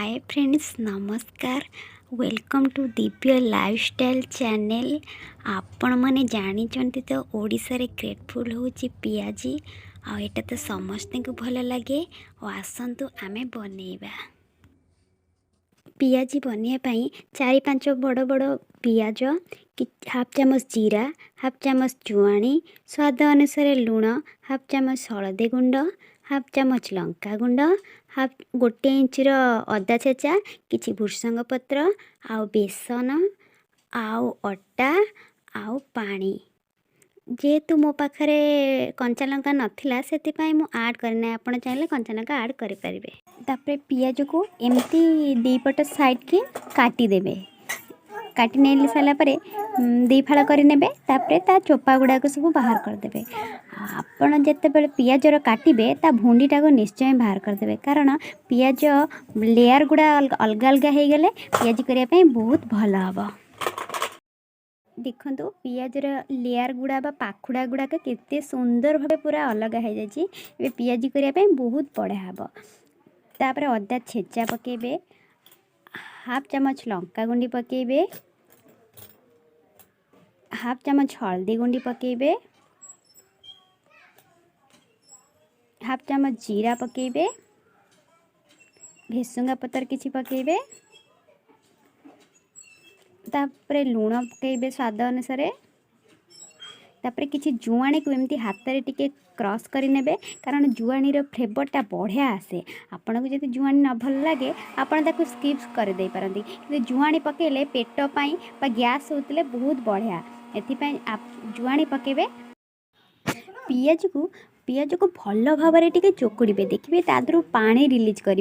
Hi friends, नमस्कार। Welcome to Divya lifestyle channel. आपण मैंने जानी तो ओडिशा रे ग्रेटफुल होची पियाजी आ एटा तो समस्त को भल लगे। और आसतु आमे बनैबा। पियाजी बनवाई 4-5 बड़ बड़ पियाज, हाफ चामच जीरा, हाफ चामच जुआणी, स्वाद अनुसार लुण, हाफ चामच हलदी गुंड, हाफ चामच लंका गुंड, हाफ 1 इंचर अदा छेचा, किछि भृषंग पत्र, आउ बेसन, आउ अटा, आउ पानी। जेहेतु मो पाखरे कंचा लंका नथिला सेतिपाई मु ऐड करना। आपण चाहिले कंचा लंका ऐड करि परिबे। तापरे पियाज को एमती दी पट साइड के काटी देबे। काटी नेली साला परे दी फाड़ा करि नेबे। तापरे ता चोपा गुडा को सब बाहर कर देबे। आपण जत्ते बेले पियाज रो काटिबे ता भुंडीटा को निश्चय बाहर कर देबे, कारण पियाज लेयर गुडा अलगा अलगा हे गेले पियाजी करिया पई बहुत भलो हबो। देखो पियाज लेयर गुड़ा बा पाखुड़ा गुड़ा केते सुंदर भावे पूरा अलग हो जाए। पियाजी करने बहुत बढ़िया हम। तापर अदा छेचा पकेबे, हाफ चामच लंका गुंडी पकेबे, हाफ चामच हल्दी गुंडी पकेबे, हाफ चामच जीरा पकेबे, भेसुंगा पतर किछि पकेबे, तापरे लुण पकेबे स्वाद अनुसार। तापरे किछि जुआणी को एमती हाथ रे टिके क्रॉस करि नेबे, कारण जुआणी रो फ्लेवरटा बढ़िया आसे। आपन को जदि जुआणी न भल लागे आपन ताको स्किप कर दे पारंती, कि जुआणी पकेले पेट पई बा गैस होतले बहुत बढ़िया। एथि पई आप जुआणी पकेबे। पियाज को भल भाव टिके चोकुड़े। देखिए तादर पानी रिलीज कर।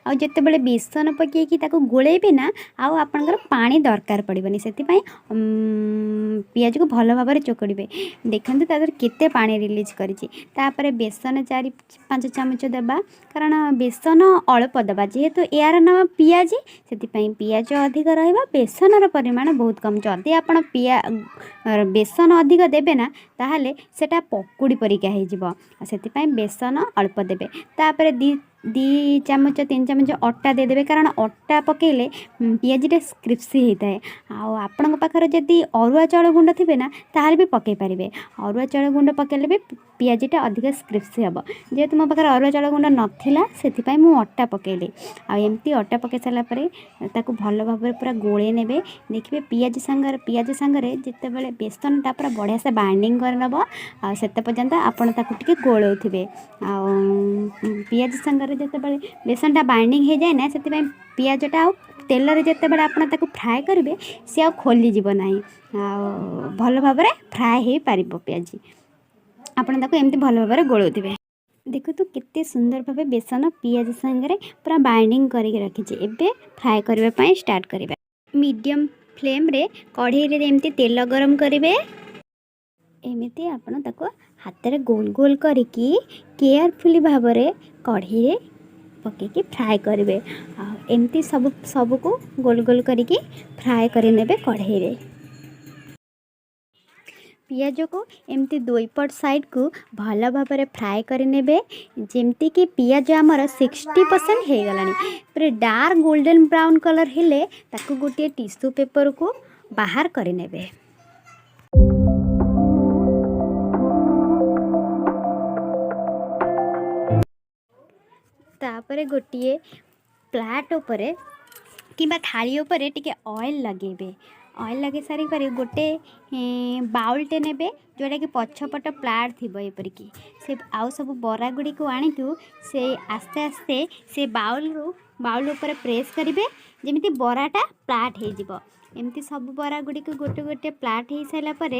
जिते बड़े बेसन पकईकि गोलेबे ना आपणकर पानी दरकार पड़ोनी, से पियाज को भल भाव चोकुड़े। देखते तादर केते पानी रिलीज कर। बेसन 4-5 चामच देबा, कारण बेसन अल्प देबा। जेहेतु यार नाम पियाजी से पियाज अधिक रहा, बेसन परिमाण बहुत कम। जदि आप बेसन अधिक देबे ना ताहले सेटा पकुड़ी परिका हो। से बेसन अल्प देबे। तापर 2 चामच 3 चामच अटा दे देबे, कारण अटा पकेले पियाजीटा क्रिस्पी होता है। आपण पाखर जदि अरुआ चाउल गुंड थे ना ताहले भी पकई पारे। अरुआ चाउल गुंड पकेले भी पियाजीटा अधिक क्रिस्पी हम। जेहेतु मो पाखर अरुआ चाउल गुंड नाला से मु अटा पकेली। आमती अटा पकई सारापर ताकू भल भाव पूरा गोले ने। देखिए पियाज सांगे जिते बड़े बेसनटा पूरा बढ़िया से बाइंडिंग करनब से पर्यंत आपड़ ताकू गोलौथे। पियाज सांगे जिते बड़े बेसनटा बाइंडिंग हो जाए ना से पियाजटा तेल जिते बड़े आप फ्राए करेंगे सी आ खोली जीव ना। भल भाव फ्राए हो पार पियाजी। आपड़ एमती भल भाव गोलौथे। देखो तो केते सुंदर भाव बेसन पियाज सांगे पूरा बाइंडिंग करके रखी। एबे फ्राए करने स्टार्ट करिबा। मीडियम फ्लेम रे कढ़ाई रे एमती तेल गरम करेंगे। एमती आपण ताको हाथ रे गोल गोल करिकी केयरफुली भाव रे कढ़ाई रे पकेकी फ्राए करेंगे। एमती सब को गोल गोल करिकी फ्राए कर नेबे कढ़ाई रे। पियाज को एमती 2 पट साइड को भल भाव में फ्राए कर नेबे। जेमती कि पियाज आमर 60% हो गलानी। पूरे डार्क गोल्डन ब्राउन कलर हेले ताको गोटे टिश्यू पेपर को बाहर कर नेबे। तापरे गोटे प्लेट उपरे किंबा थाली उपरे टिके ऑयल लगेबे। ऑयल लगे सारी पर गोटे बाउलटे नेबे, जोटा कि पछपट प्लाट थी एपरिकी से आउ सब बरा गुड़ी को आणिकु से आस्ते आस्ते से बाउल ऊपर प्रेस करेंगे, जमी बराटा प्लाट हो। एमती सब बरा गुड़ी को गोटे गोटे प्लाट हो सारा पर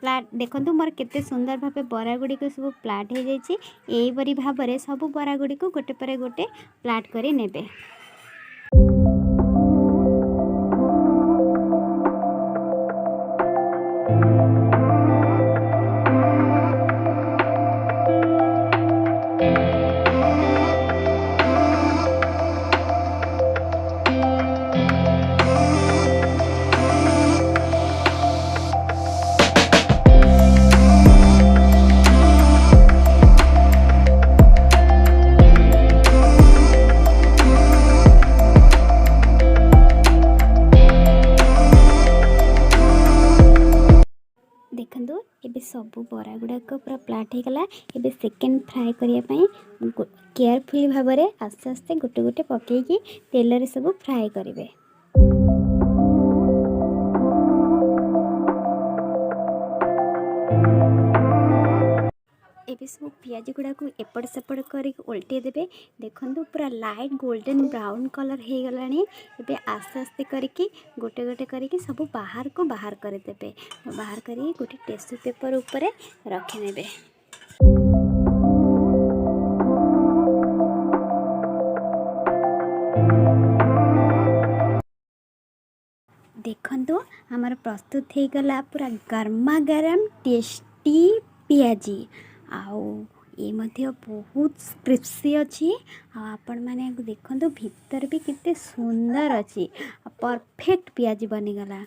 प्लाट देखो मोर केते सुंदर भाव बरा गुड़ी को सब प्लाट हो जाइए। यहीपरी भाव में सब बरा गुड़ी को गोटे पर गोटे प्लाट कर नेबे। ସବୁ ବରା ଗୁଡ଼ାକ ପୁରା ପ୍ଲାଟ୍ ହେଇଗଲା। ଏବେ ସେକେଣ୍ଡ ଫ୍ରାଏ କରିବା ପାଇଁ କେୟାରଫୁଲି ଭାବରେ ଆସ୍ତେ ଆସ୍ତେ ଗୋଟେ ଗୋଟେ ପକେଇକି ତେଲରେ ସବୁ ଫ୍ରାଏ କରିବେ। ଏବେ ସବୁ ପିଆଜ ଗୁଡ଼ାକୁ ଏପଟ ସେପଟ କରିକି ଓଲଟେଇ ଦେବେ। ଦେଖନ୍ତୁ ପୁରା ଲାଇଟ୍ ଗୋଲ୍ଡେନ୍ ବ୍ରାଉନ୍ କଲର୍ ହେଇଗଲାଣି। ଏବେ ଆସ୍ତେ ଆସ୍ତେ କରିକି ଗୋଟେ ଗୋଟେ କରିକି ସବୁ ବାହାରକୁ ବାହାର କରିଦେବେ। ବାହାର କରିକି ଗୋଟେ ଟିସ୍ୟୁ ପେପର୍ ଉପରେ ରଖିନେବେ। ଦେଖନ୍ତୁ ଆମର ପ୍ରସ୍ତୁତ ହେଇଗଲା ପୁରା ଗରମା ଗରମ ଟେଷ୍ଟି ପିଆଜି। ଆଉ ଏ ମଧ୍ୟ ବହୁତ କ୍ରିସ୍ପି ଅଛି। ଆଉ ଆପଣମାନେ ଦେଖନ୍ତୁ ଭିତରେ ବି କେତେ ସୁନ୍ଦର ଅଛି। ପରଫେକ୍ଟ ପିଆଜି ବନିଗଲା।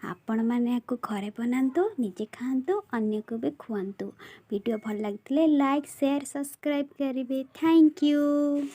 ଆପଣମାନେ ୟାକୁ ଘରେ ବନାନ୍ତୁ, ନିଜେ ଖାଆନ୍ତୁ, ଅନ୍ୟକୁ ବି ଖୁଆନ୍ତୁ। ଭିଡ଼ିଓ ଭଲ ଲାଗିଥିଲେ ଲାଇକ୍ ସେୟାର ସବସ୍କ୍ରାଇବ୍ କରିବେ। Thank you.